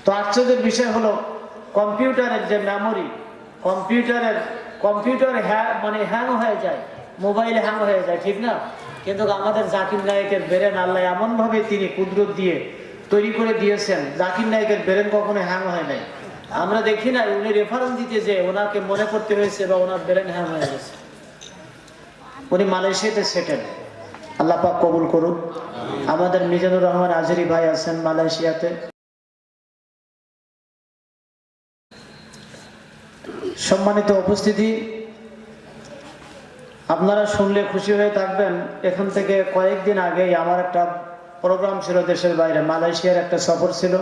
তো আশ্চর্যের বিষয় হলো কম্পিউটারের যে মেমোরি, কম্পিউটার হ্যাং হয়ে যায়, মোবাইল হ্যাং হয়ে যায়, ঠিক না? কিন্তু আমাদের জাকির নায়েকের ব্রেন আল্লাহ এমন ভাবে তিনি কুদরত দিয়ে তৈরি করে দিয়েছেন, জাকির নায়েকের ব্রেন কখনো হ্যাং হয় নাই। আমরা দেখি না উনি রেফারেন্স দিতে যে ওনাকে মনে করতে হয়েছে বা ওনার ব্রেন হ্যাং হয়ে গেছে। উনি মালয়েশিয়াতে সেটেল, আল্লাহ পাক কবুল করুক। আমাদের মিজানুর রহমান আজহারি ভাই আছেন মালয়েশিয়াতে। সম্মানিত উপস্থিতি, আপনারা শুনলে খুশি হয়ে থাকবেন। এখান থেকে কয়েকদিন আগেই আমার একটা প্রোগ্রাম ছিল দেশের বাইরে, মালয়েশিয়ার একটা সফর ছিল।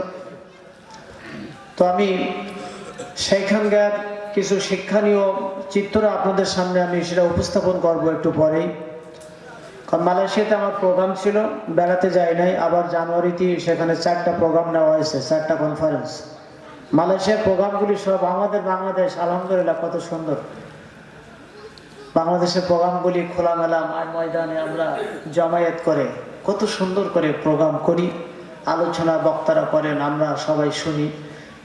তো আমি সেইখানকার কিছু শিক্ষণীয় চিত্র আপনাদের সামনে আমি সেটা উপস্থাপন করব একটু পরেই। কারণ মালয়েশিয়াতে আমার প্রোগ্রাম ছিল, বেড়াতে যাই নাই। আবার জানুয়ারিতে সেখানে 4টা প্রোগ্রাম নেওয়া হয়েছে, 4টা কনফারেন্স। মালয়েশিয়ার প্রোগ্রামগুলি সব আমাদের বাংলাদেশ, আলহামদুলিল্লাহ কত সুন্দর। বাংলাদেশের প্রোগ্রামগুলি খোলামেলা মাঠ ময়দানে আমরা জমায়েত করে কত সুন্দর করে প্রোগ্রাম করি, আলোচনা বক্তারা করেন, আমরা সবাই শুনি।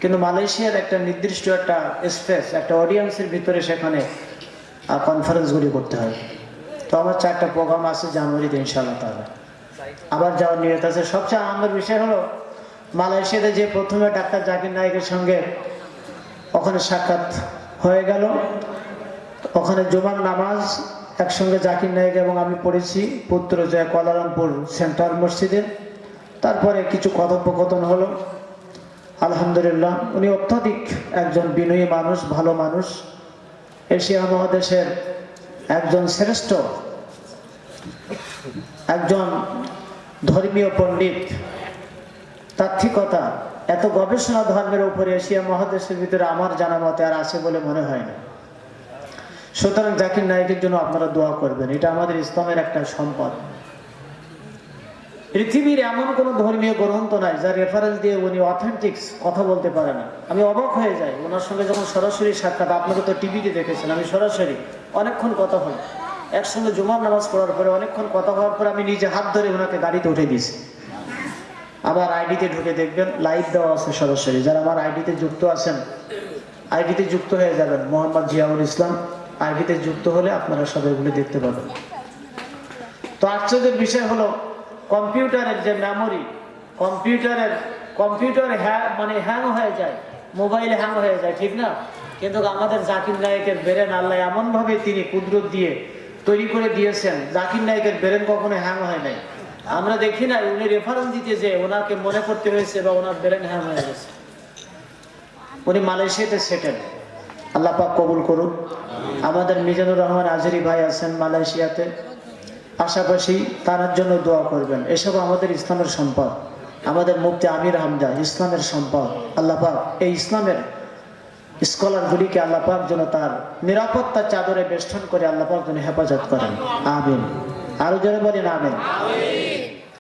কিন্তু মালয়েশিয়ার একটা নির্দিষ্ট একটা স্পেস, একটা অডিয়েন্সের ভিতরে সেখানে কনফারেন্সগুলি করতে হয়। তো আমার 4টা প্রোগ্রাম আছে জানুয়ারিতে ইনশাআল্লাহ তাআলা। আবার যাওয়ার নিয়ত আছে। সবচেয়ে আনন্দের বিষয় হলো মালয়েশিয়াতে যে প্রথমে ডাক্তার জাকির নায়েকের সঙ্গে ওখানে সাক্ষাৎ হয়ে গেল। ওখানে জুমার নামাজ একসঙ্গে জাকির নায়েক এবং আমি পড়েছি পুত্রজয় কুয়ালালামপুর সেন্ট্রাল মসজিদে। তারপরে কিছু কথোপকথন হলো। আলহামদুলিল্লাহ, উনি অত্যধিক একজন বিনয়ী মানুষ, ভালো মানুষ, এশিয়া মহাদেশের একজন শ্রেষ্ঠ একজন ধর্মীয় পণ্ডিত। তাত্ত্বিকতা, এত গবেষণা ধর্মের উপরে এশিয়া মহাদেশের ভিতরে আমার জানা মতে আর আছে বলে মনে হয় না। সুতরাং জাকির নায়েকের জন্য আপনারা দোয়া করবেন, এটা আমাদের ইসলামের একটা সম্পদ। পৃথিবীর এমন কোন ধর্মীয় গ্রন্থ নাই যার রেফারেন্স দিয়ে উনি অথেন্টিক কথা বলতে পারে না। আমি অবাক হয়ে যাই ওনার সঙ্গে যখন সরাসরি সাক্ষাৎ, আপনাকে তো টিভিতে দেখেছেন, আমি সরাসরি অনেকক্ষণ কথা হল। একসঙ্গে জুমার নামাজ পড়ার পরে অনেকক্ষণ কথা হওয়ার পরে আমি নিজে হাত ধরে ওনাকে গাড়িতে উঠে দিয়েছি। আবার আইডিতে ঢুকে দেখবেন, লাইভ দেওয়া আছে সরাসরি। যারা আমার আইডিতে যুক্ত আছেন, আইডিতে যুক্ত হয়ে যাবেন, মোহাম্মদ জিয়াউল ইসলাম আইডিতে যুক্ত হলে আপনারা সবাই এগুলো দেখতে পাবেন। তো আশ্চর্যের বিষয় হলো কম্পিউটারের যে মেমোরি, কম্পিউটার হ্যাং হয়ে যায়, মোবাইল হ্যাং হয়ে যায়, ঠিক না? কিন্তু আমাদের জাকির নায়েকের ব্রেন আল্লাহ এমন ভাবে তিনি কুদরত দিয়ে তৈরি করে দিয়েছেন, জাকির নায়েকের ব্রেন কখনো হ্যাং হয় নাই। আমরা দেখি না উনি রেফারেন্স দিতে যে ওনাকে মনে করতে হয়েছে বা ওনার ব্রেন হ্যাং হয়ে গেছে। উনি মালয়েশিয়াতে সেটেল, আল্লাহ পাক কবুল করুক। আমাদের মিজানুর রহমান আজহারি ভাই আছেন মালয়েশিয়াতে, পাশাপাশি তার জন্য দোয়া করবেন। এসব আমাদের ইসলামের সম্পদ। আমাদের মুফতি আমির হামজা ইসলামের সম্পদ। আল্লাহ পাক এই ইসলামের স্কলারগুলিকে আল্লাহ পাক যেন তার নিরাপত্তা চাদরে বেষ্টন করে আল্লাহ পাক যেন হেফাজত করেন। আমিন। আরো জোরে বলেন আমিন।